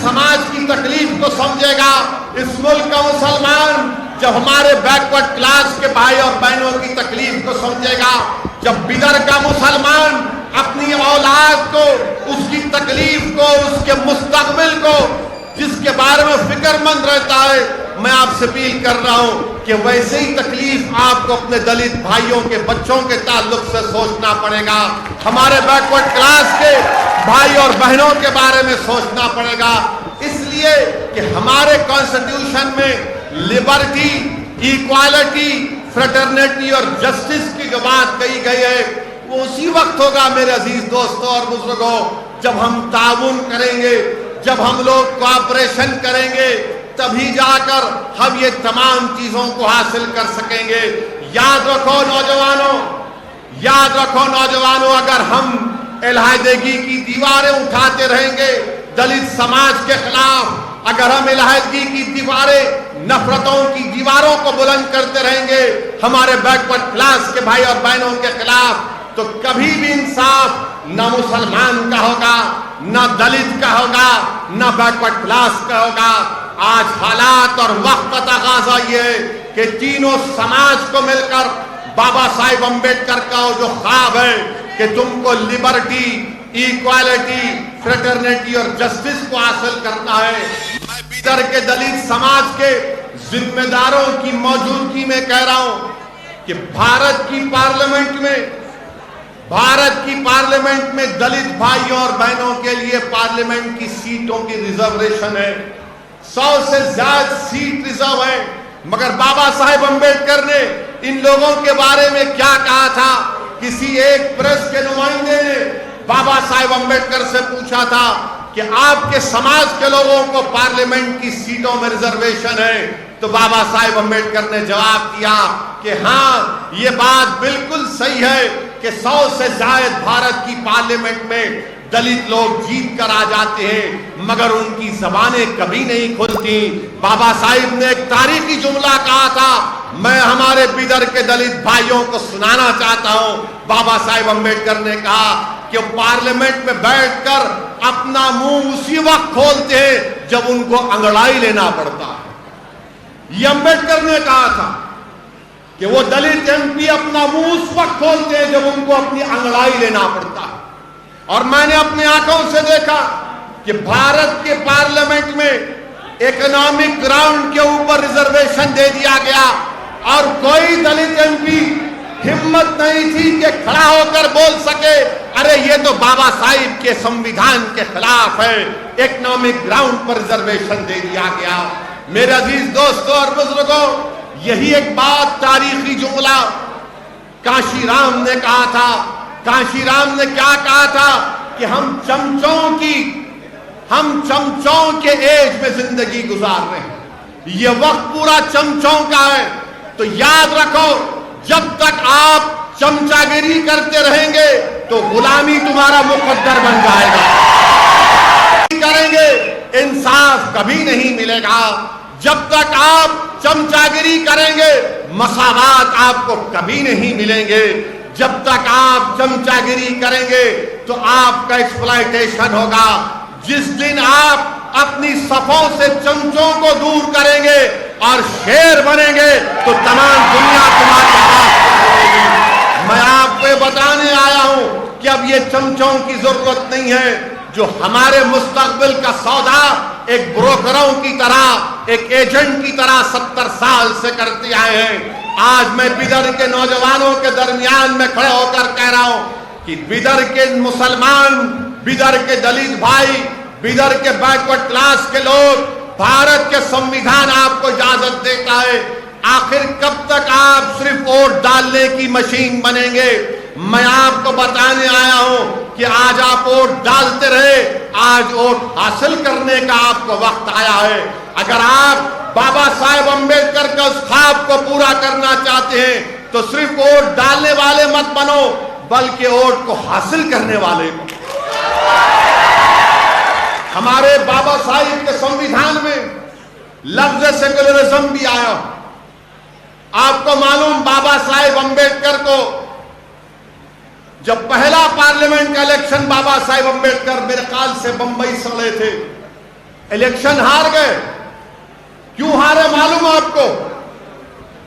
سماج کی تکلیف کو سمجھے گا، اس ملک کا مسلمان جب ہمارے بیکورڈ کلاس کے بھائی اور بہنوں کی تکلیف کو سمجھے گا، جب بدر کا مسلمان اپنی اولاد کو، اس کی تکلیف کو، اس کے مستقبل کو، جس کے بارے میں فکر مند رہتا ہے، میں آپ سے اپیل کر رہا ہوں کہ ویسے ہی تکلیف آپ کو اپنے دلت بھائیوں کے بچوں کے تعلق سے سوچنا پڑے گا، ہمارے بیکورڈ کلاس کے بھائی اور بہنوں کے بارے میں سوچنا پڑے گا، اس لیے کہ ہمارے کانسٹیٹیوشن میں لبرٹی، ایکوالٹی، فریٹرنیٹی اور جسٹس کی جو بات کہی گئی ہے، وہ اسی وقت ہوگا میرے عزیز دوستوں اور بزرگوں جب ہم تعاون کریں گے، جب ہم لوگ کوآپریشن کریں گے، تبھی جا کر ہم یہ تمام چیزوں کو حاصل کر سکیں گے۔ یاد رکھو نوجوانوں، یاد رکھو نوجوانوں، اگر ہم علیحدگی کی دیواریں اٹھاتے رہیں گے دلت سماج کے خلاف، اگر ہم علیحدگی کی دیواریں، نفرتوں کی دیواروں کو بلند کرتے رہیں گے ہمارے بیکورڈ کلاس کے بھائی اور بہنوں کے خلاف، تو کبھی بھی انصاف نہ مسلمان کا ہوگا، نہ دلت کا ہوگا، نہ بیکورڈ کلاس کا ہوگا۔ آج حالات اور وقت کا تقاضا یہ ہے کہ تینوں سماج کو مل کر بابا صاحب امبیڈکر کا جو خواب ہے کہ تم کو لبرٹی، ایکوالٹی، فریٹرنیٹی اور جسٹس کو حاصل کرنا ہے، میں بیدر کے دلت سماج کے ذمہ داروں کی موجودگی میں کہہ رہا ہوں کہ بھارت کی پارلیمنٹ میں دلت بھائیوں اور بہنوں کے لیے پارلیمنٹ کی سیٹوں کی ریزرویشن ہے، 100 سے زیادہ سیٹ ریزرو ہے، مگر بابا صاحب امبیڈکر نے ان لوگوں کے بارے میں کیا کہا تھا؟ کسی ایک پریس کے نمائندے نے بابا صاحب امبیڈکر سے پوچھا تھا کہ آپ کے سماج کے لوگوں کو پارلیمنٹ کی سیٹوں میں ریزرویشن ہے، تو بابا صاحب امبیڈکر نے جواب دیا کہ ہاں یہ بات بالکل صحیح ہے کہ 100 سے زائد بھارت کی پارلیمنٹ میں دلت لوگ جیت کر آ جاتے ہیں، مگر ان کی زبانیں کبھی نہیں کھلتی۔ بابا صاحب نے ایک تاریخی جملہ کہا تھا، میں ہمارے بیدر کے دلت بھائیوں کو سنانا چاہتا ہوں۔ بابا صاحب امبیڈکر نے کہا کہ پارلیمنٹ میں بیٹھ کر اپنا منہ اسی وقت کھولتے ہیں جب ان کو انگڑائی لینا پڑتا ہے۔ یہ امبیڈکر نے کہا تھا کہ وہ دلت ایم پی اپنا منہ اس وقت کھولتے ہیں جب ان کو اپنی انگڑائی لینا پڑتا ہے، اور میں نے اپنے آنکھوں سے دیکھا کہ بھارت کے پارلیمنٹ میں اکنامک گراؤنڈ کے اوپر ریزرویشن دے دیا گیا، اور کوئی دلت ایم پی ہمت نہیں تھی کہ کھڑا ہو کر بول سکے ارے یہ تو بابا صاحب کے سمویدھان کے خلاف ہے، اکنامک گراؤنڈ پر ریزرویشن دے دیا گیا۔ میرے عزیز دوستوں اور بزرگوں، یہی ایک بات تاریخی جملہ کانشی رام نے کہا تھا۔ کانشی رام نے کیا کہا تھا کہ ہم چمچوں کے ایج میں زندگی گزار رہے ہیں، یہ وقت پورا چمچوں کا ہے، تو یاد رکھو جب تک آپ چمچا گیری کرتے رہیں گے تو غلامی تمہارا مقدر بن جائے گا، کریں گے انصاف کبھی نہیں ملے گا۔ جب تک آپ چمچا گیری کریں گے مساوات آپ کو کبھی نہیں ملیں گے۔ جب تک آپ چمچا گیری کریں گے تو آپ کا ایکسپلائٹیشن ہوگا۔ جس دن آپ اپنی صفوں سے چمچوں کو دور کریں گے اور شیر بنیں گے تو تمام دنیا تمہارے پاس ہوے گی۔ میں آپ کو بتانے آیا ہوں کہ اب یہ چمچوں کی ضرورت نہیں ہے جو ہمارے مستقبل کا سودا ایک بروکروں کی طرح، ایک ایجنٹ کی طرح 70 سال سے کرتے آئے ہیں۔ آج میں بیدر کے نوجوانوں کے درمیان میں کھڑے ہو کر کہہ رہا ہوں کہ بیدر کے مسلمان، بیدر کے دلت بھائی، بیدر کے بیکورڈ کلاس کے لوگ، بھارت کے سمویدھان آپ کو اجازت دیتا ہے، آخر کب تک آپ صرف ووٹ ڈالنے کی مشین بنیں گے؟ میں آپ کو بتانے آیا ہوں کہ آج آپ ووٹ ڈالتے رہے، آج ووٹ حاصل کرنے کا آپ کو وقت آیا ہے۔ اگر آپ بابا صاحب امبیڈکر کا اس خواب کو پورا کرنا چاہتے ہیں تو صرف ووٹ ڈالنے والے مت بنو، بلکہ ووٹ کو حاصل کرنے والے بنو۔ ہمارے بابا صاحب کے سمویدھان میں لفظ سیکولرزم بھی آیا۔ آپ کو معلوم بابا صاحب امبیڈکر کو جب پہلا پارلیمنٹ کا الیکشن بابا صاحب امبیڈکر میرے خیال سے بمبئی سے لڑے تھے، الیکشن ہار گئے. کیوں ہارے معلوم آپ کو؟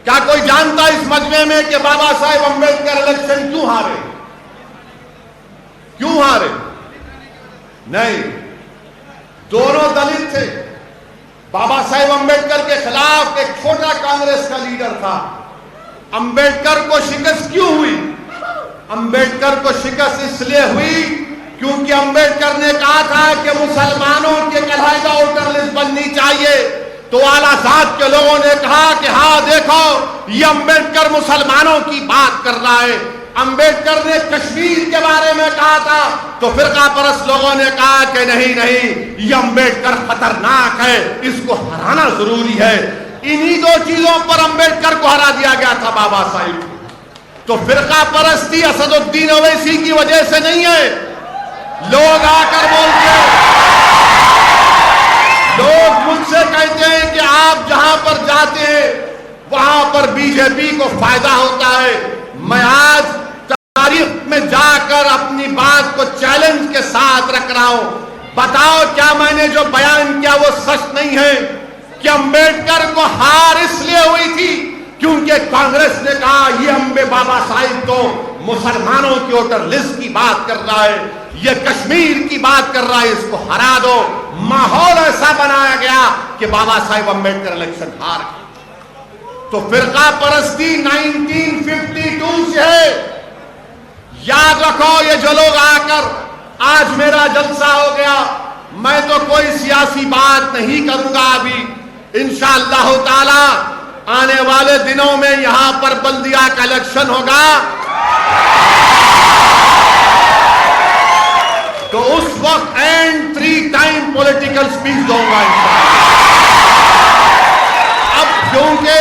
کیا کوئی جانتا اس مجمع میں کہ بابا صاحب امبیڈکر الیکشن کیوں ہارے؟ کیوں ہارے؟ نہیں، دونوں دلت تھے. بابا صاحب امبیڈکر کے خلاف ایک چھوٹا کانگریس کا لیڈر تھا. امبیڈکر کو شکست کیوں ہوئی؟ امبیڈکر کو شکست اس لیے ہوئی کیونکہ امبیڈکر نے کہا تھا کہ مسلمانوں کے علیحدہ ووٹر لسٹ بننی چاہیے. تو اعلیٰ ذات کے لوگوں نے کہا کہ ہاں دیکھو یہ امبیڈکر مسلمانوں کی بات کر رہا ہے. امبیڈکر نے کشمیر کے بارے میں کہا تھا تو فرقہ پرست لوگوں نے کہا کہ نہیں یہ امبیڈکر خطرناک ہے، اس کو ہرانا ضروری ہے. انہی دو چیزوں پر امبیڈکر کو ہرا دیا گیا تھا بابا صاحب. تو فرقہ پرستی اسد الدین اویسی کی وجہ سے نہیں ہے. لوگ آ کر بولتے ہیں، لوگ مجھ سے کہتے ہیں کہ آپ جہاں پر جاتے ہیں وہاں پر بی جے پی کو فائدہ ہوتا ہے. میں آج تاریخ میں جا کر اپنی بات کو چیلنج کے ساتھ رکھ رہا ہوں. بتاؤ کیا میں نے جو بیان کیا وہ سچ نہیں ہے کہ امبیڈکر کو ہار اس لیے ہوئی تھی کیونکہ کانگریس نے کہا یہ بابا صاحب تو مسلمانوں کی ووٹر لسٹ کی بات کر رہا ہے، یہ کشمیر کی بات کر رہا ہے، اس کو ہرا دو. ماحول ایسا بنایا گیا کہ بابا صاحب امبیڈکر الیکشن ہار گئے. تو فرقہ پرستی 1952 سے ہے. یاد رکھو یہ جو لوگ آ کر آج میرا جلسہ ہو گیا، میں تو کوئی سیاسی بات نہیں کروں گا. ابھی انشاءاللہ تعالی آنے والے دنوں میں یہاں پر بلدیہ کا الیکشن ہوگا تو اس وقت اینڈ 3 ٹائم پولیٹیکل سپیچ دوں گا انشاءاللہ. اب کیونکہ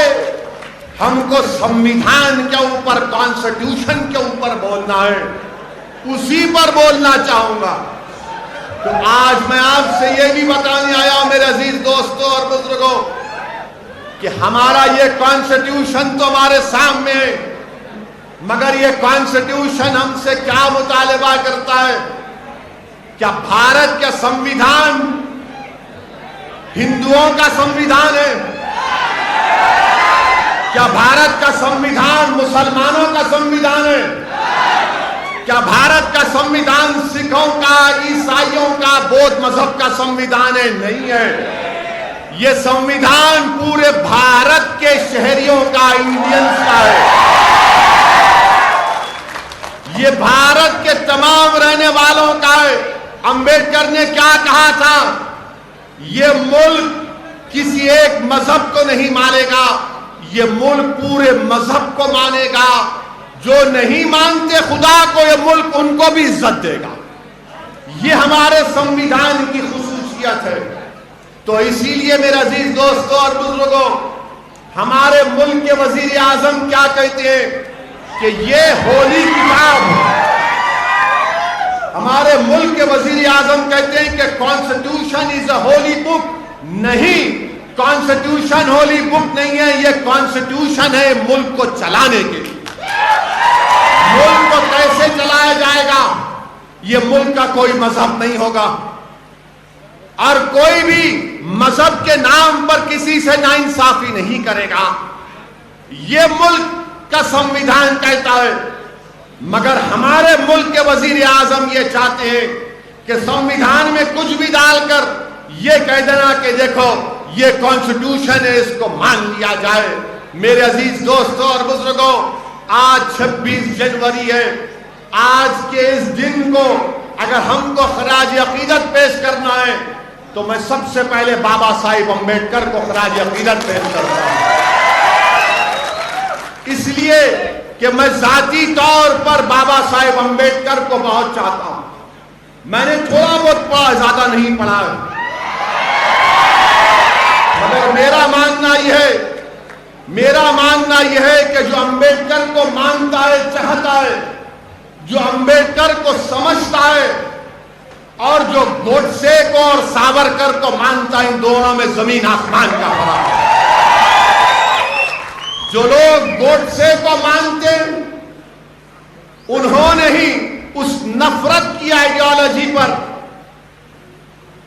ہم کو سمویدھان کے اوپر، کانسٹیٹیوشن کے اوپر بولنا ہے، اسی پر بولنا چاہوں گا. تو آج میں آپ سے یہ بھی بتانے آیا ہوں میرے عزیز دوستوں اور بزرگوں کہ ہمارا یہ کانسٹیٹیوشن تو ہمارے سامنے ہے، مگر یہ کانسٹیٹیوشن ہم سے کیا مطالبہ کرتا ہے؟ کیا بھارت کا سمویدھان ہندوؤں کا سمویدھان ہے؟ کیا بھارت کا سمویدھان مسلمانوں کا سمویدھان ہے؟ کیا بھارت کا سمویدھان سکھوں کا، عیسائیوں کا، بودھ مذہب کا سمویدھان ہے؟ نہیں ہے. یہ سمویدھان پورے بھارت کے شہریوں کا، انڈینز کا ہے. یہ بھارت کے تمام رہنے والوں کا ہے. امبیڈکر نے کیا کہا تھا؟ یہ ملک کسی ایک مذہب کو نہیں مانے گا، یہ ملک پورے مذہب کو مانے گا. جو نہیں مانتے خدا کو یہ ملک ان کو بھی عزت دے گا. یہ ہمارے سمویدھان کی خصوصیت ہے. تو اسی لیے میرے عزیز دوستوں اور بزرگوں، ہمارے ملک کے وزیر اعظم کیا کہتے ہیں کہ یہ ہولی کتاب، ہمارے ملک کے وزیر اعظم کہتے ہیں کہ کانسٹیٹیوشن از اے ہولی بک. نہیں، کانسٹیٹیوشن ہولی بک نہیں ہے، یہ کانسٹیٹیوشن ہے ملک کو چلانے کے لیے. ملک کو کیسے چلایا جائے گا؟ یہ ملک کا کوئی مذہب نہیں ہوگا، اور کوئی بھی مذہب کے نام پر کسی سے ناانصافی نہیں کرے گا. یہ ملک کا سمویدھان کہتا ہے. مگر ہمارے ملک کے وزیر اعظم یہ چاہتے ہیں کہ سمویدھان میں کچھ بھی ڈال کر یہ کہہ دینا کہ دیکھو یہ کانسٹیٹیوشن ہے، اس کو مان لیا جائے. میرے عزیز دوستوں اور بزرگوں، آج 26 جنوری ہے. آج کے اس دن کو اگر ہم کو خراج عقیدت پیش کرنا ہے تو میں سب سے پہلے بابا صاحب امبیڈکر کو خراج عقیدت پیش کرتا ہوں. اس لیے کہ میں ذاتی طور پر بابا صاحب امبیڈکر کو بہت چاہتا ہوں. میں نے تھوڑا بہت پڑھا، زیادہ نہیں پڑھا ہے، مگر میرا ماننا یہ ہے کہ جو امبیڈکر کو مانتا ہے، چاہتا ہے، جو امبیڈکر کو سمجھتا ہے، اور جو گوڈسے کو اور ساورکر کو مانتا ہے، ان دونوں میں زمین آسمان کا فرق ہے. جو لوگ گوڈسے کو مانتے ہیں انہوں نے ہی اس نفرت کی آئیڈیالوجی پر